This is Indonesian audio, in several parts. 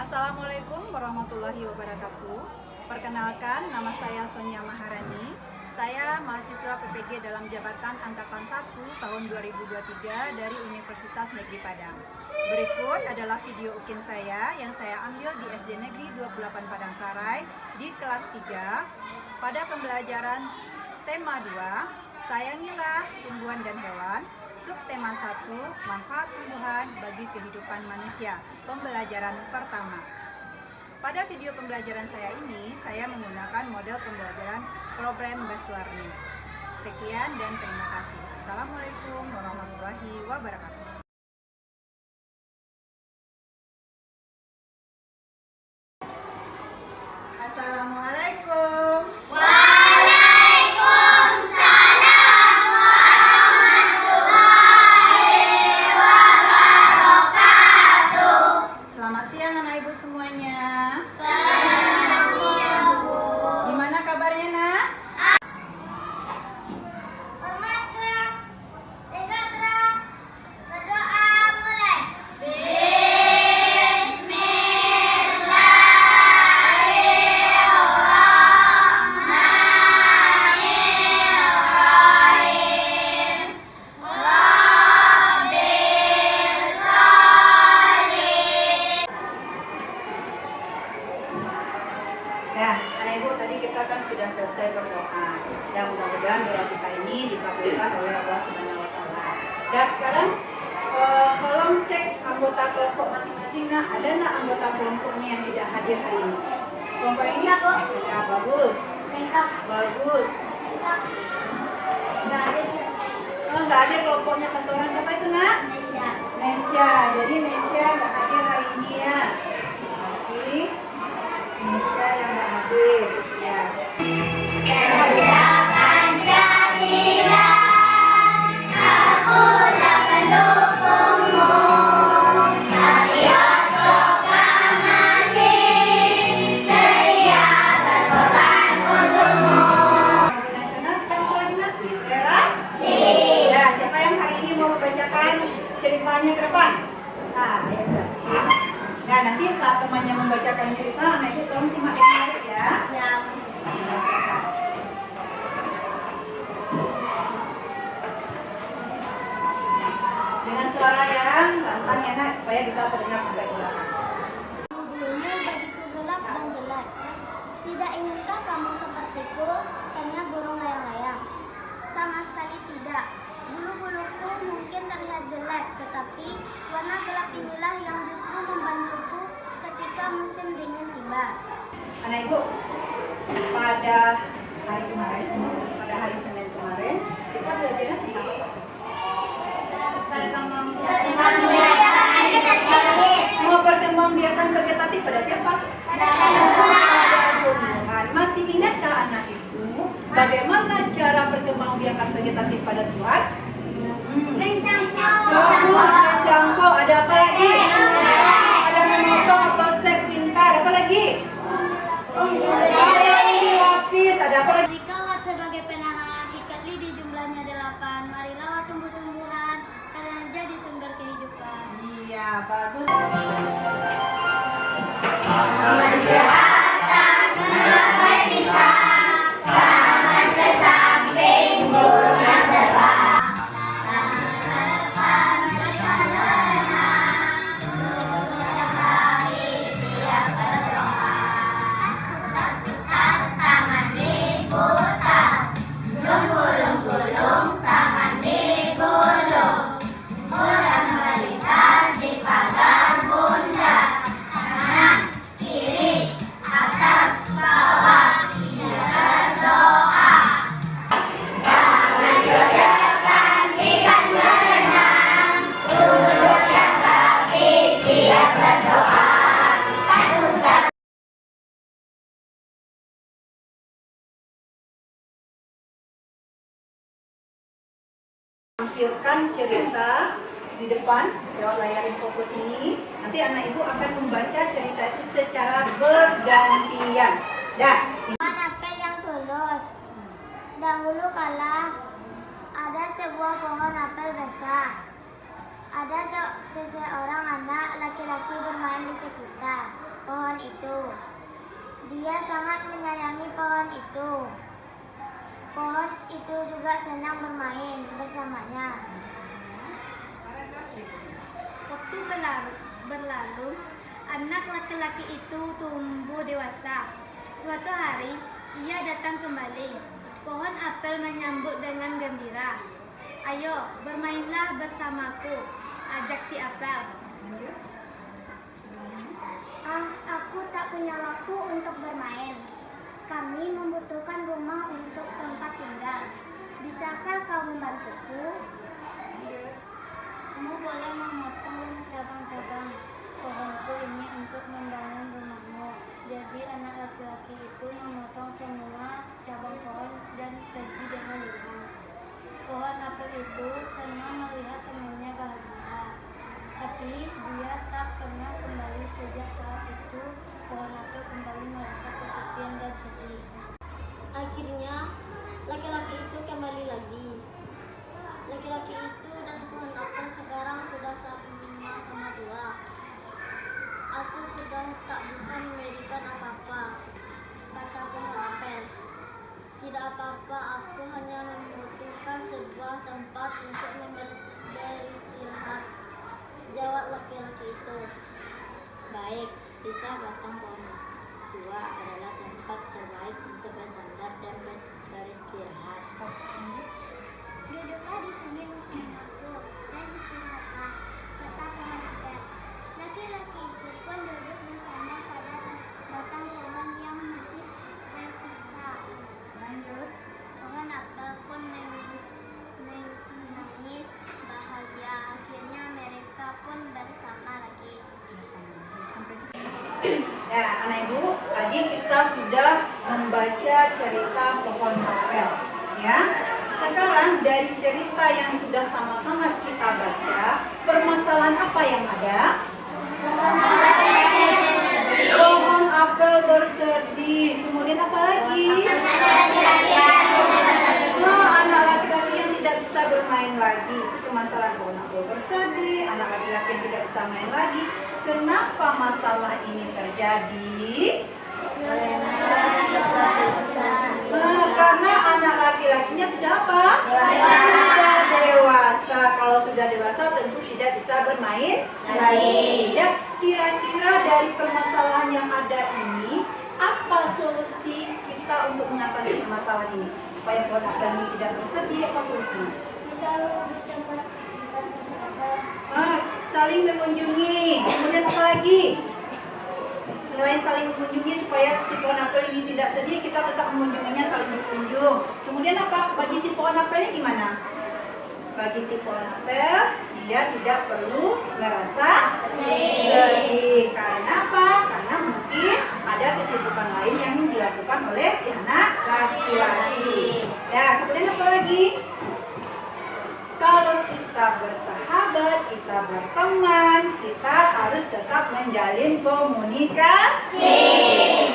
Assalamualaikum warahmatullahi wabarakatuh. Perkenalkan, nama saya Sonia Maharani. Saya mahasiswa PPG dalam jabatan Angkatan 1 tahun 2023 dari Universitas Negeri Padang. Berikut adalah video ukin saya yang saya ambil di SD Negeri 28 Padang Sarai di kelas 3 pada pembelajaran tema 2, Sayangilah Tumbuhan dan Hewan. Subtema 1, manfaat tumbuhan bagi kehidupan manusia, pembelajaran pertama. Pada video pembelajaran saya ini, saya menggunakan model pembelajaran program based learning. Sekian dan terima kasih. Assalamualaikum warahmatullahi wabarakatuh. Assalamualaikum. Selamat siang anak ibu semuanya. Selamat siang Bu. Gimana kabarnya nak? Hormat gerak, tegak gerak, berdoa mulai. Ya, anak ibu tadi kita kan sudah selesai berdoa. Ya, mudah-mudahan doa kita ini dikabulkan oleh Allah Subhanahu wa taala. Dan sekarang tolong cek anggota kelompok masing-masing. Nah, ada nak anggota kelompoknya yang tidak hadir hari ini? Kelompok ini? Ya, bagus. Bagus. Nggak ada kelompoknya satu orang. Siapa itu nak? Nesya. Jadi Nesya nggak hadir hari ini ya. Oke. Nesya yang nggak hadir. Ya. Garuda Pancasila, akulah pendukungmu. Patriot proklamasi, setia berkorban untukmu. Lagu nasional kan lagi nak? Literasi. Ya, siapa yang hari ini mau membacakan ceritanya ke depan? Nah, ya sudah. Nah, nanti saat temannya membacakan cerita, anak itu tolong simak dengan baik ya. Ya. Dengan suara yang lantang ya nak, supaya bisa terdengar sampai ke belakang. Bulunya begitu gelap dan jelek. Tidak inginkah kamu sepertiku? Tanya burung layang-layang. Sama sekali tidak. Bulu-buluku mungkin terlihat jelek, tetapi warna gelap inilah yang justru membantuku ketika musim dingin tiba. Anak ibu, pada hari kemarin, pada hari Senin kemarin, kita belajarnya tentang apa? Memperkembangbiakan vegetatif pada siapa? Pada tumbuhan. Masih ingatkah anak ibu bagaimana cara perkembangbiakan vegetatif pada tumbuhan? Bagus, menjangkau. Ada apa lagi? Ada memotong atau stek pintar. Apa lagi? Ada dilapis. Ada apa lagi? Dikawat sebagai penahan, ikat lidi jumlahnya 8. Mari rawat tumbuh-tumbuhan karena jadi sumber kehidupan. Iya, bagus. Tampilkan cerita di depan lewat layar infocus ini. Nanti anak ibu akan membaca cerita itu secara bergantian. Dah. Apel yang tulus. Dahulu kala ada sebuah pohon apel besar. Ada seseorang anak laki-laki bermain di sekitar. pohon itu. Dia sangat menyayangi pohon itu. Pohon itu juga senang bermain bersamanya. Waktu berlalu, anak laki-laki itu tumbuh dewasa. Suatu hari, ia datang kembali. Pohon apel menyambut dengan gembira. "Ayo, bermainlah bersamaku," ajak si apel. Aku tak punya waktu untuk bermain. Kami membutuhkan rumah untuk tempat tinggal. Bisakah kau membantuku? Kamu boleh memotong cabang-cabang pohonku ini untuk membangun rumahmu. Jadi anak laki-laki itu memotong semua cabang pohon dan pergi dengan rumah. Pohon apel itu senang melihat temannya bahagia. Tapi dia tak pernah kembali. Sejak saat itu, pohon apel kembali merasa kesepian dan sedih. Akhirnya, laki-laki itu kembali lagi. Laki-laki itu dan pohon apel sekarang sudah sama-sama tua. "Aku sudah tak bisa memberikan apa-apa," kata pohon apel. "Tidak apa-apa, aku hanya membutuhkan sebuah tempat untuk beristirahat," jawab laki-laki itu. Baik, sisa batang pohon tua adalah tempat terbaik untuk bersandar dan beristirahat. Duduklah di sini bersamaku dan istirahatlah, kata pohon apel. Laki-laki itu pun duduk bersama pada batang pohon yang masih tersisa. Lanjut. Pohon apel pun menangis bahagia. Akhirnya mereka pun bersama lagi. Sampai sini. Nah, anak ibu, tadi kita sudah membaca cerita pohon apel, ya. Sekarang dari cerita yang sudah sama-sama kita baca, permasalahan apa yang ada? Pohon apel bersedih. Kemudian apa lagi? Anak laki-laki yang tidak bisa bermain lagi. Itu masalah pohon apel bersedih. Anak laki-laki yang tidak bisa main lagi. Kenapa masalah ini terjadi? Karena anak laki-lakinya sudah apa? Sudah dewasa. Kalau sudah dewasa tentu tidak bisa bermain lagi. Ya, kira-kira dari permasalahan yang ada ini, apa solusi kita untuk mengatasi permasalahan ini? Supaya pohon apel ini tidak bersedih, apa solusinya? Saling mengunjungi. Kemudian apa lagi? Selain saling mengunjungi supaya si pohon apel ini tidak sedih, kita tetap mengunjunginya, saling berkunjung. Kemudian apa? Bagi si pohon apelnya gimana? Bagi si pohon apel, dia tidak perlu merasa sedih. Karena apa? Karena mungkin ada kesibukan lain yang dilakukan oleh si anak laki-laki. Nah, kemudian apa lagi? Kalau kita bersahabat, kita berteman, kita harus tetap menjalin komunikasi.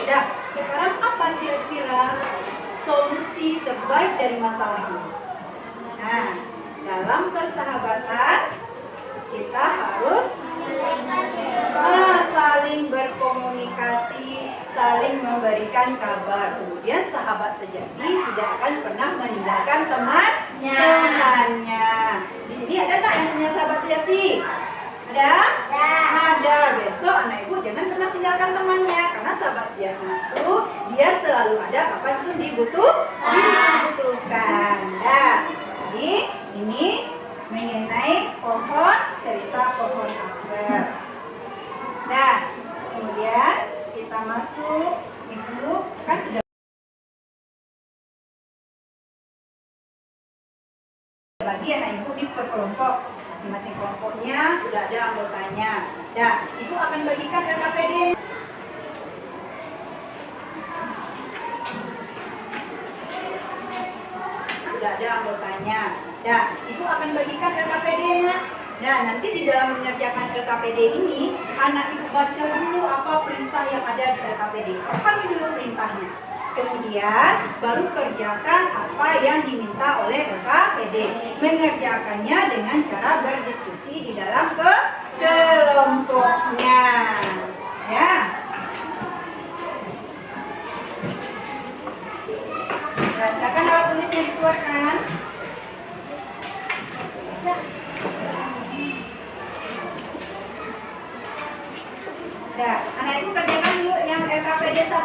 Nah, sekarang apa kira-kira solusi terbaik dari masalah ini? Nah, dalam persahabatan kita harus saling berkomunikasi, saling memberikan kabar. Kemudian sahabat sejati tidak akan pernah meninggalkan temannya. Di sini ada tak yang punya sahabat sejati? Ada? Ada. Besok anak ibu jangan pernah tinggalkan temannya, karena sahabat sejati itu dia selalu ada kapan dibutuhkan. Nah, jadi ini mengenai cerita pohon apel. Nah, kemudian kita masuk, ibu kan sudah bagi anak ibu di per kelompok. Masing-masing kelompoknya sudah ada anggotanya. Nah, ibu akan bagikan LKPD. Sudah ada anggotanya. Nah, ibu akan bagikan LKPD-nya. Nah, nanti di dalam mengerjakan LKPD ini, anak ibu baca dulu apa perintah yang ada di LKPD. Pahami dulu perintahnya. Kemudian baru kerjakan apa yang diminta oleh LKPD. Mengerjakannya dengan cara berdiskusi di dalam kelompoknya. Ya.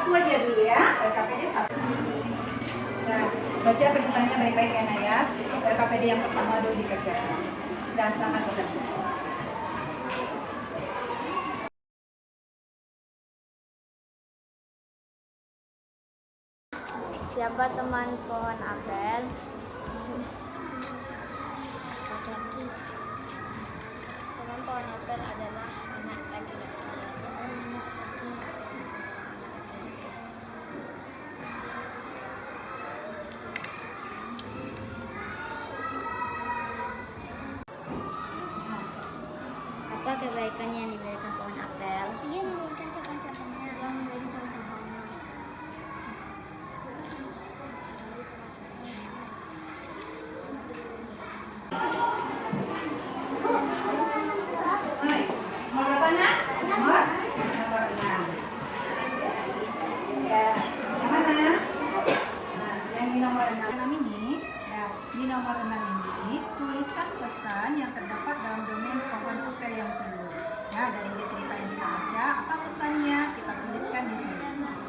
satu aja dulu ya. LKPD satu. Nah, baca perintahnya baik-baik ya Nak ya. LKPD yang pertama dulu dikerjakan. Dan sangat mudah. Siapa teman pohon apel? Teman pohon apel adalah anak laki-laki. Apa kebaikan yang diberikan pohon apel? Dia memberikan cabang-cabangnya. Yang memberikan cabang-cabangnya. Hai, nomor berapa Nak? Nomor 6. Ya, yang mana? Nah, yang di nomor 6 ini, ya, di nomor 6 ini tuliskan pesan yang terdapat dalam domain pohon apel yang telur. Nah, dari cerita yang kita baca, apa pesannya? Kita tuliskan di sini.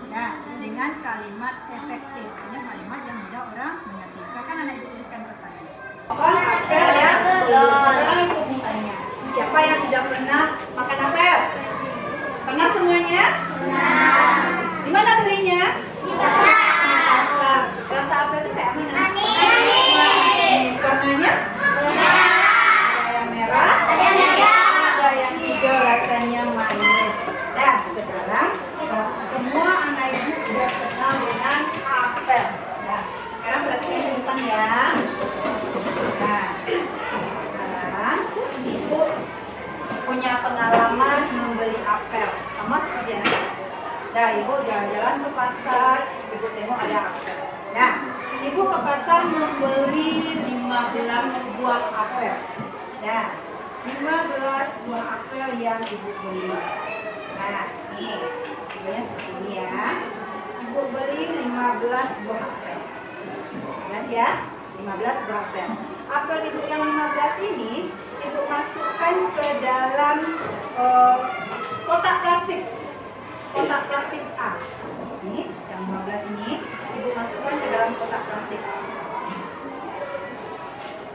Nah, dengan kalimat efektif, artinya kalimat yang mudah orang mengerti. Silakan anak ibu tuliskan pesannya. Pohon apel yang telur. Sekarang ikut mintanya. Siapa yang sudah pernah makan apel? Pernah semuanya? Pernah. Di mana belinya? Di pasar. Rasa apel itu kayak mana? Manis. Warnanya? Ada yang merah? Ada yang hijau, rasanya manis. Nah, sekarang semua anak ibu sudah kenal dengan apel. Nah, sekarang perhatikan tulisan ya. Nah, sekarang ibu punya pengalaman membeli apel sama seperti yang saya. Nah, ibu jalan-jalan ke pasar, ibu tengok ada apel. Nah, ibu ke pasar membeli 15 buah apel. Nah, 15 buah apel yang ibu beli. Nah, ini ibunya seperti ini ya. Ibu beli 15 buah apel. Jelas ya? 15 buah apel. Apel ibu yang 15 ini ibu masukkan ke dalam kotak plastik A. Ini yang 15 ini ibu masukkan ke dalam kotak plastik.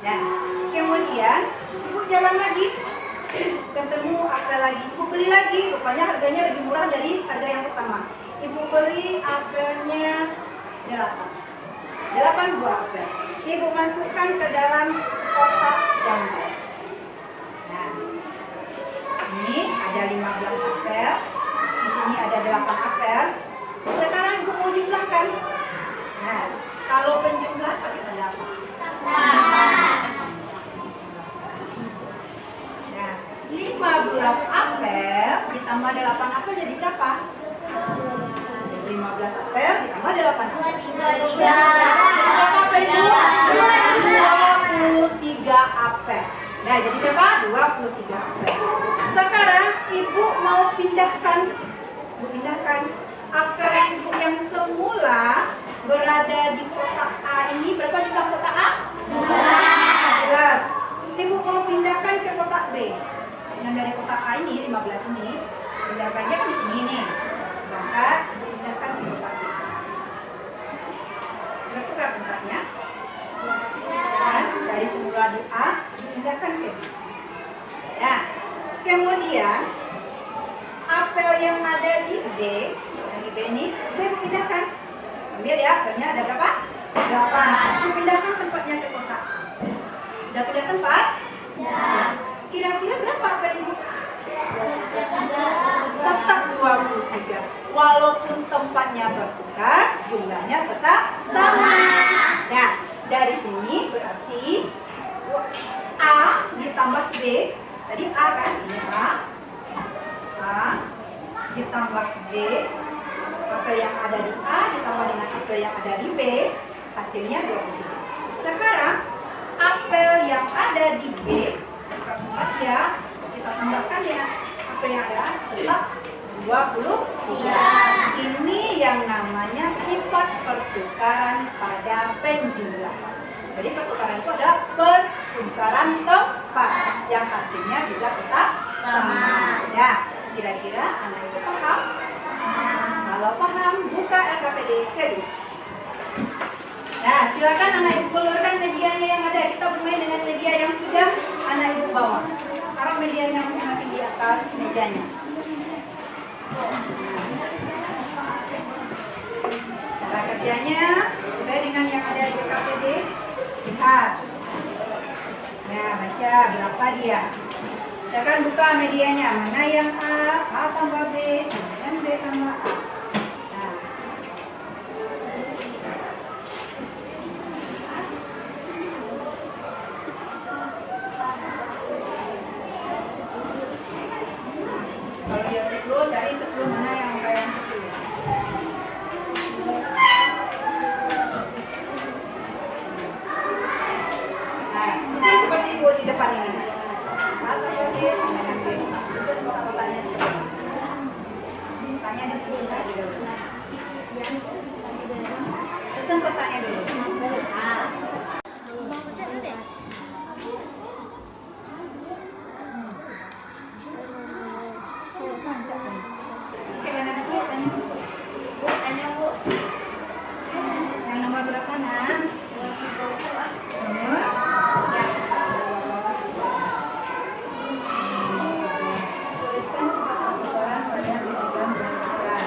Nah, kemudian ibu jalan lagi, ketemu apel lagi, ibu beli lagi. Rupanya harganya lebih murah dari harga yang pertama. Ibu beli apelnya 8 buah apel. Ibu masukkan ke dalam kotak gambar. Nah, ini ada 15 apel. Di sini ada 8 apel. Sekarang ibu mau jumlahkan. Nah, kalau penjumlahan pakai tanda apa? Nah, 15 apel ditambah 8 apel jadi berapa? 15 apel ditambah 8 apel. 23 apel. Nah, jadi berapa? 23 apel. Sekarang ibu mau pindahkan apel ibu yang semula berada di kotak A ini. Berapa jumlah kotak A? 15. Ibu mau pindahkan ke kotak B. Yang dari kotak A ini 15 ini, pindahkannya kan di sini nih. Maka pindahkan ke kotak B. Bertukar tempatnya. Dan dari semula di A pindahkan ke B. Nah, kemudian apel yang ada di B, yang di B ini, B pindahkan. Ambil ya, apelnya ada berapa? 8. Pindahkan tempatnya ke kotak. Sudah pindah tempat? Ya. Kira-kira berapa apel ibu? Tetap 23. Walaupun tempatnya bertukar, jumlahnya tetap sama. Nah, dari sini berarti A ditambah B. Tadi A kan? Ini A ditambah B. Apel yang ada di A ditambah dengan apel yang ada di B, hasilnya 23. Sekarang apel yang ada di B, ya, kita tambahkan dengan apel yang ada tetap 23. Ini yang namanya sifat pertukaran pada penjumlahan. Jadi pertukaran itu adalah pertukaran tempat yang hasilnya juga tetap sama. Ya, kira-kira anak itu paham? Kalau Kalau paham, buka LKPD kedua. Nah, silakan anak ibu keluarkan medianya yang ada. Kita bermain dengan media yang sudah anak ibu bawa. Taruh medianya masing-masing di atas mejanya. Cara kerjanya sesuai dengan yang ada di LKPD. Lihat. Nah, baca berapa dia. Silakan buka medianya. Mana yang A tambah B, dan B tambah A. Nah. Kalau dia 10, cari 10 mana yang angka yang 10. Nah, susun seperti ibu di depan ini. Atau ya, sama yang B. Susun kotak-kotaknya seperti ini. Tanya di sini dulu. Susun kotaknya dulu. Nah. Oke, mana Bu? Tanya Bu. Yang nomor berapa, Nak? Nomor? Ya. Tuliskan sebuah ukuran pada diagram gambaran.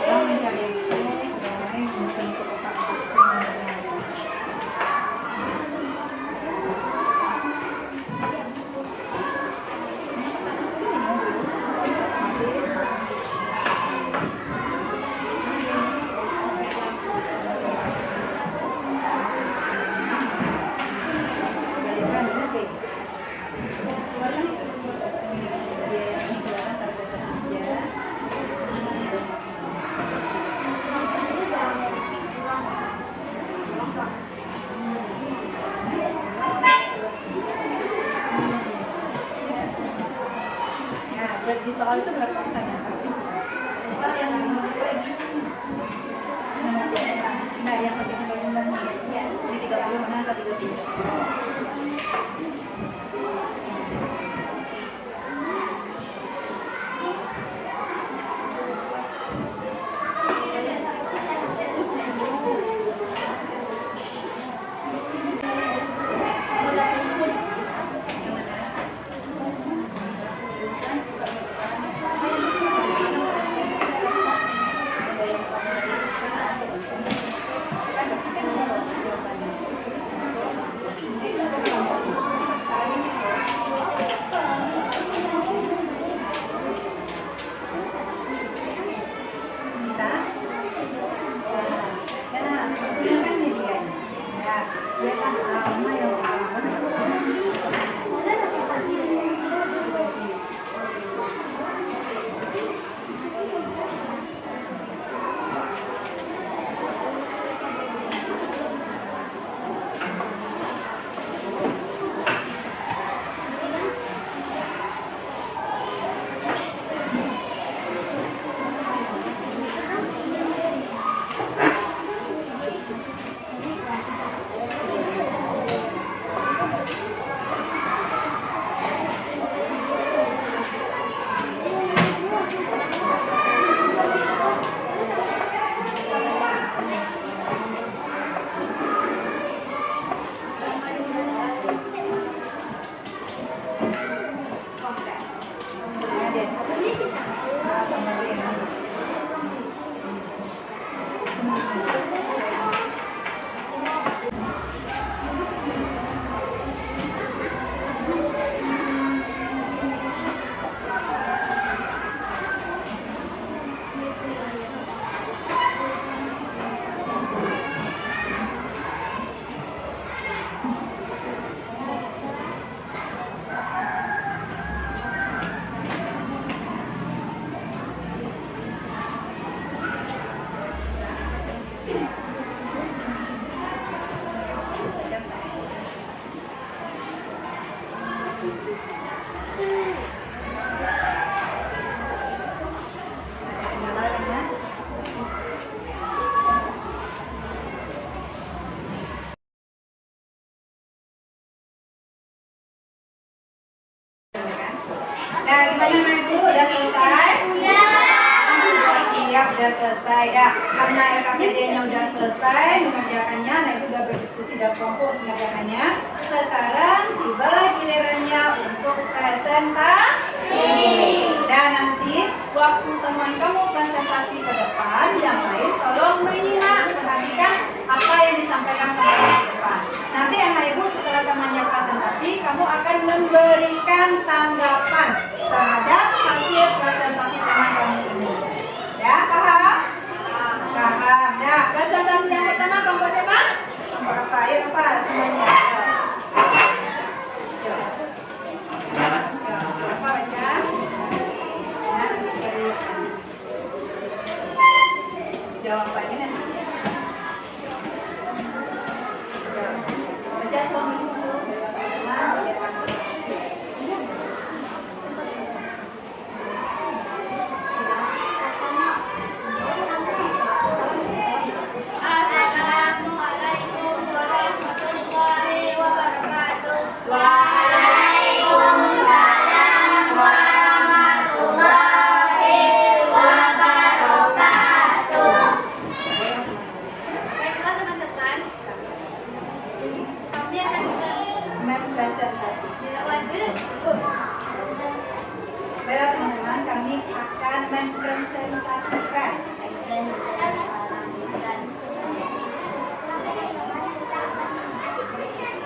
Yang mencari sebagai bentuk kotak. Di soal itu berapa angkanya? Soal yang nah, yang pakai undang-undang ini 30 mana atau 33? Udah selesai dah. Karena LKPD-nya udah selesai mengerjakannya, nah itu udah berdiskusi dan kelompok mengerjakannya. Sekarang tibalah gilirannya untuk presentasi. Dan nanti waktu teman kamu presentasi ke depan, yang lain tolong menyimak, perhatikan apa yang disampaikan teman di depan. Nanti anak ibu setelah temannya presentasi, kamu akan memberikan tanggapan terhadap hasil presentasi teman kamu ini. Ya, paham? Paham. Nah, presentasi yang pertama kelompok siapa? Kelompok apa? Ayo apa semuanya? Apa baca? Jawabannya nanti. Baca selama Assalamualaikum warahmatullahi wabarakatuh. Waalaikumsalam warahmatullahi wabarakatuh. Baiklah teman-teman, kami akan presentasi. Baiklah teman-teman, kami akan mempresentasikan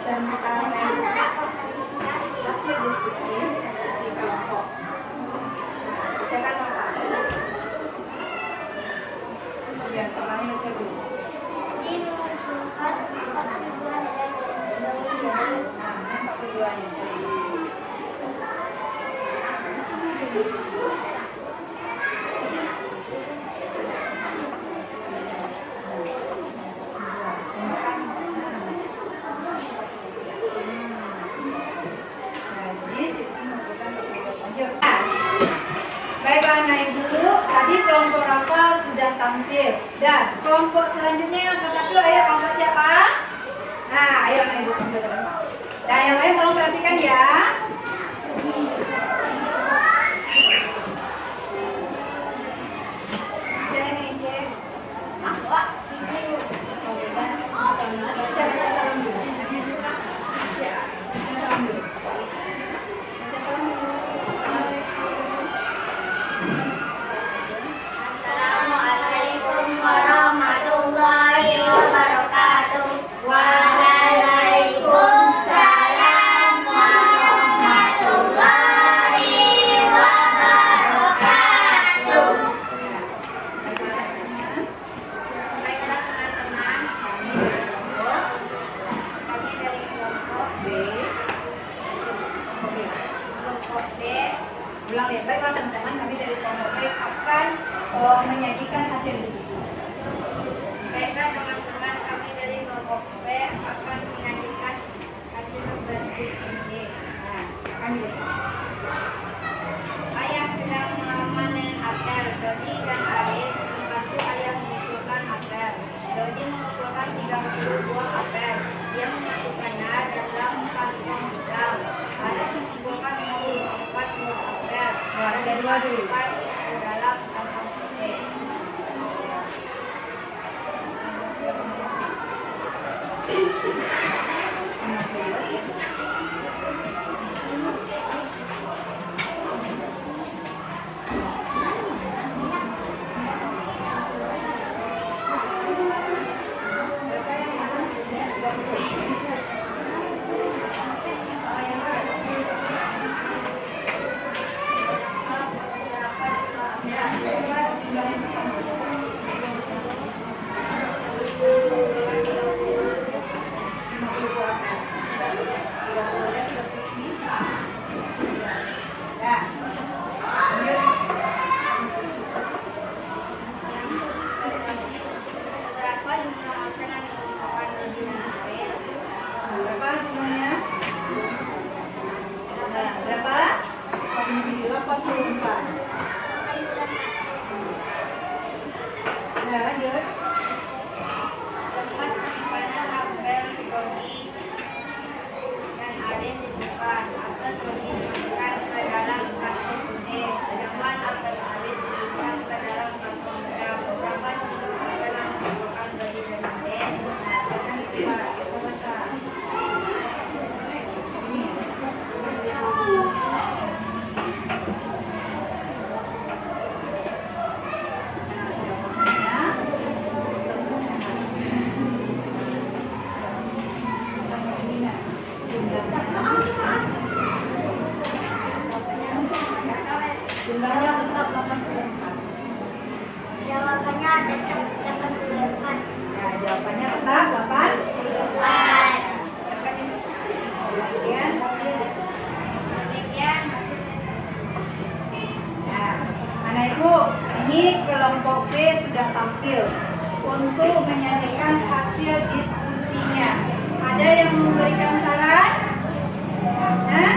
tentang hasil diskusi kelompok. Bacakan apa? Ya, soalnya baca dulu. dimunculkan 42 nilai Nah, yang 42-nya. Baiklah anak ibu, tadi kelompok Rafa sudah tampil dan kelompok selanjutnya yang ke-1, ayo kelompok siapa? Nah, ayo anak ibu tampil ke depan. Dan yang lain tolong perhatikan ya. Assalamualaikum warahmatullahi wabarakatuh. Waalaikumsalam warahmatullahi wabarakatuh. Baiklah teman-teman, kami dari kelompok B. Ulang ya, baiklah teman-teman, kami dari kelompok B akan menyajikan hasil diskusi. Baiklah teman-teman, kami dari kelompok B akan menyajikan hasil berdiskusi. Nah, akan didiskusi. Ayah sedang memanen apel. Dodi dan Aris membantu ayah mengumpulkan apel. Dodi mengumpulkan 30 buah apel. Dia memasukkannya dalam kantong hitam. Aris mengumpulkan 24 buah apel. Ada dua dulu. Dimasukkan ke dalam kantong putih. Berapa jumlah apel yang ditemukan Dodi dan Aris? Berapa jumlahnya? Nah, berapa? 84. Nah, lanjut. Tempat penyimpanan apel Dodi dan Aris ditemukan. Apel Dodi dimasukkan ke dalam kantong putih, sedangkan apel Aris dimasukkan ke dalam kantong merah. tetap 88. Nah, jawabannya tetap 8. Kemudian nah, anak ibu, ini kelompok B sudah tampil untuk menyanyikan hasil diskusinya. Ada yang memberikan saran? Nah,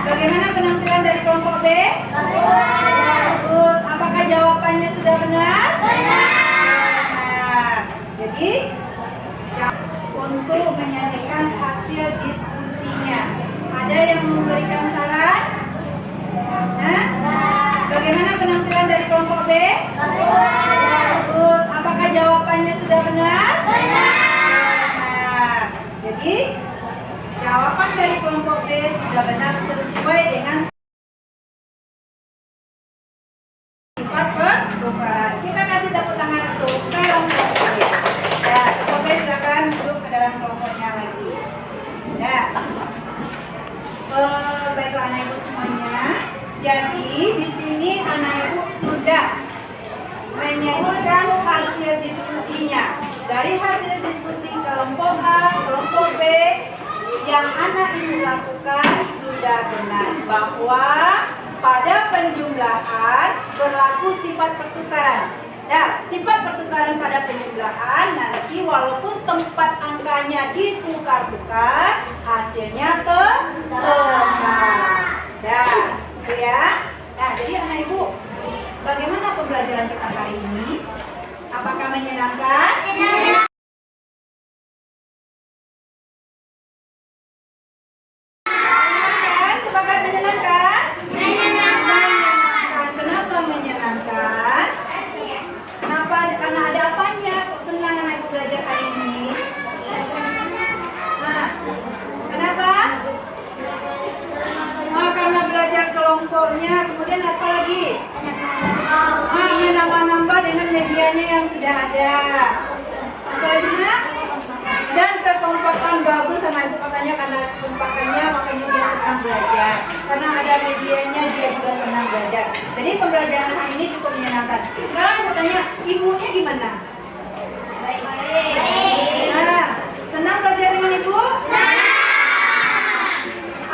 bagaimana penampilan dari kelompok B? Bagus. Apakah jawabannya sudah benar? Benar. Jadi, untuk menyanyikan hasil diskusinya. Ada yang memberikan saran? Nah, bagaimana penampilan dari kelompok B? Bagus. Apakah jawabannya sudah benar? Benar. Jadi, jawaban dari kelompok B sudah benar sesuai dengan sifat pertukaran. Kita kasih tepuk tangan untuk kelompok B. Ya, kelompok B silakan duduk ke dalam kelompoknya lagi. Ya. Baiklah anak ibu semuanya. Jadi di sini anak ibu sudah menyanyikan hasil diskusinya. Dari hasil diskusi kelompok A, kelompok B, yang anak ibu lakukan sudah benar bahwa pada penjumlahan berlaku sifat pertukaran. Nah, sifat pertukaran pada penjumlahan nanti walaupun tempat angkanya ditukar-tukar, hasilnya tetap. Nah, itu ya. Nah, jadi anak ibu, bagaimana pembelajaran kita hari ini? Apakah menyenangkan? Sepakat menyenangkan? Menyenangkan. Kenapa menyenangkan? Kenapa? Karena ada apanya? Kok senang anak ibu belajar hari ini? Nah, kenapa? Karena belajar kelompoknya. Kemudian apa lagi? Menambah-nambah dengan medianya yang sudah ada. Apa lagi nak? Dan kekompakan bagus sama ibu katanya, karena kekompakannya makanya dia senang belajar. Karena ada medianya dia juga senang belajar. Jadi pembelajaran hari ini cukup menyenangkan. Sekarang ibu tanya, ibunya gimana? Baik. Nah, senang belajar dengan ibu?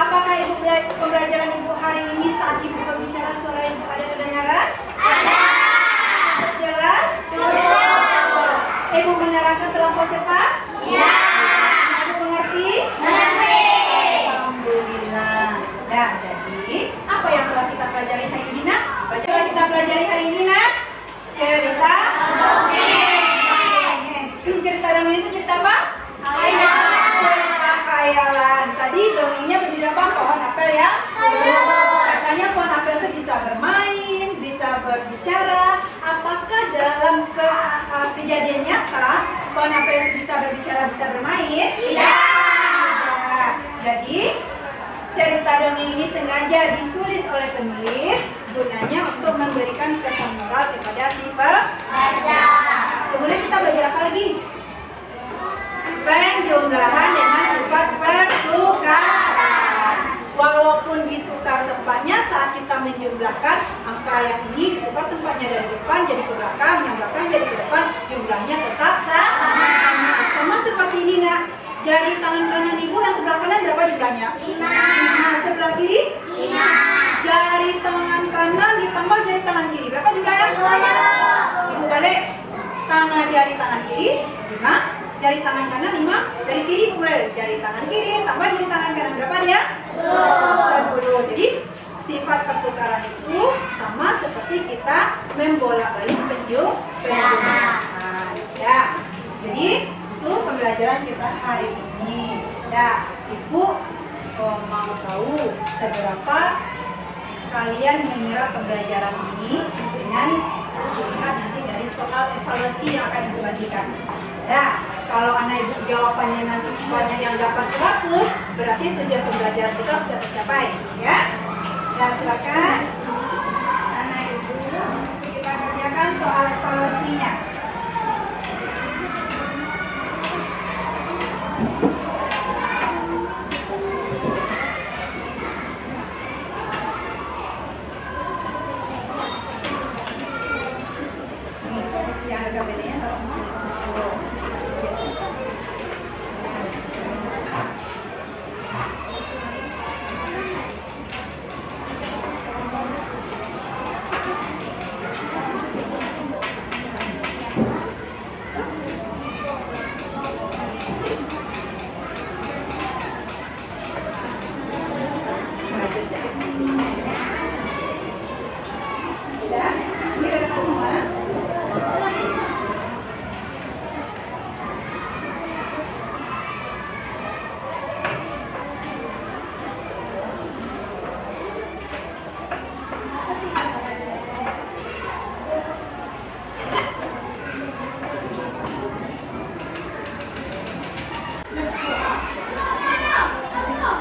Apakah ibu pembelajaran ibu hari ini saat ibu berbicara suara ibu ada kedengaran? Ada. Jelas? Ibu menerangkan terlampau cepat? Ya. Ibu mengerti? Mengerti. Alhamdulillah. Nah, jadi apa yang telah kita pelajari hari ini nak? Telah kita pelajari hari ini nak? Cerita dongeng. Cerita dongeng itu cerita apa? Khayalan. Tadi dongengnya berdiri apa? Pohon apel ya? Katanya pohon apel itu bisa bermain, bisa berbicara. Apakah dalam kejadian nyata pohon apel itu bisa berbicara, bisa bermain? Tidak. Jadi cerita dongeng ini sengaja ditulis oleh penulis gunanya untuk memberikan kesan moral kepada si pembaca. Kemudian kita belajar apa lagi? Penjumlahan dengan sifat pertukaran. Walaupun ditukar tempatnya, saat kita menjumlahkan angka yang ini ditukar tempatnya dari depan jadi ke belakang, yang belakang jadi ke depan, jumlahnya tetap sama. Sama seperti ini nak. Jari tangan kanan ibu yang sebelah kanan berapa jumlahnya? 5. Sebelah kiri? 5. Jari tangan kanan ditambah jari tangan kiri berapa jumlahnya? 10. Ibu balik. Jari tangan kiri 5. Jari tangan kanan 5, dari kiri mulai jari tangan kiri tambah jari tangan kanan berapa dia? 10. Jadi sifat pertukaran itu sama seperti kita membolak-balik penjumlahan. Ya. Jadi itu pembelajaran kita hari ini. Ya, ibu mau tahu seberapa kalian menyerap pembelajaran ini dengan dilihat nanti dari soal evaluasi yang akan ibu bagikan. Ya, kalau anak ibu jawabannya nanti semuanya yang dapat 100, berarti tujuan pembelajaran kita sudah tercapai, ya. Dan silakan anak ibu kita kerjakan soal evaluasinya. Yang RKPD-nya taruh di sini.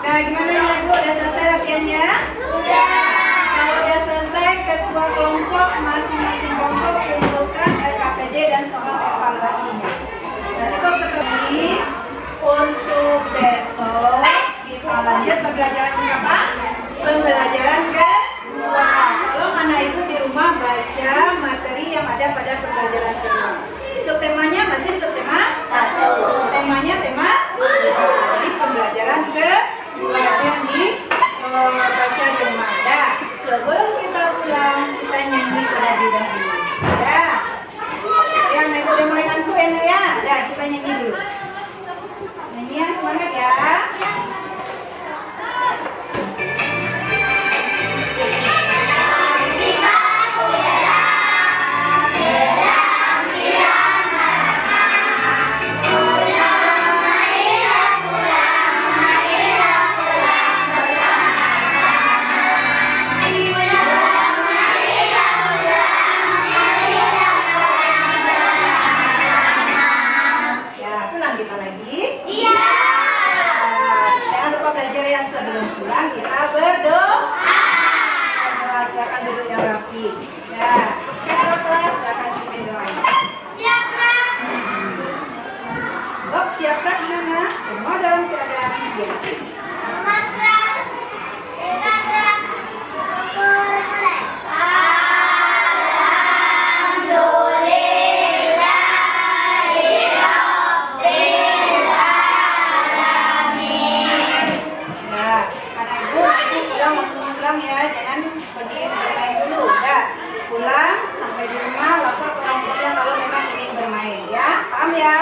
Nah, gimana ya Bu? Udah selesai latihannya? Sudah. Kalau udah selesai, ketua kelompok masing-masing kelompok kumpulkan RKPD dan soal evaluasinya. Nanti kok ketemu untuk besok kita lanjut pembelajaran apa? Pembelajaran kedua. Kalau mana ibu di rumah baca materi yang ada pada pembelajaran kedua. Subtemanya masih subtema 1. Temanya tema 2. Jadi pembelajaran kedua yang dibaca di rumah. Nah, sebelum kita pulang kita nyanyi terlebih dahulu. Ya, yang udah mulai ngantuk enak ya. Nah, kita nyanyi dulu. Nyanyian semangat ya. Sebelum pulang kita berdoa. Silakan duduk yang rapi. Ya, kelas silakan kita doa. Siap Kak. Bob, siap Kak gimana? Semua dalam keadaan siap. Ya, jangan pergi bermain dulu ya. Pulang sampai di rumah lapor ke orang tua kalau memang ingin bermain ya. Paham ya?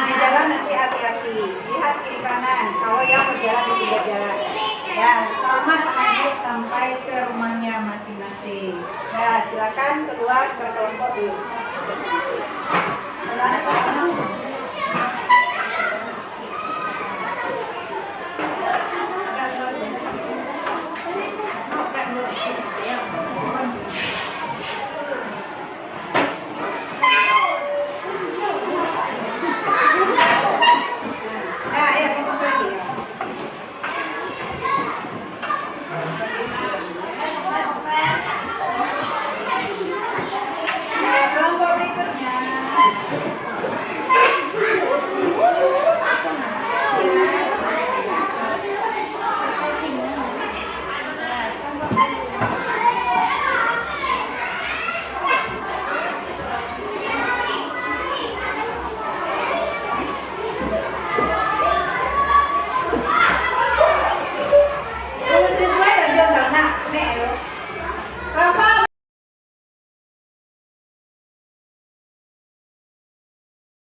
Di jalan nanti hati-hati, lihat kiri kanan kalau yang berjalan di pinggir jalan. Ya, selamat anak sampai ke rumahnya masing-masing. Ya, silakan keluar berkelompok dulu.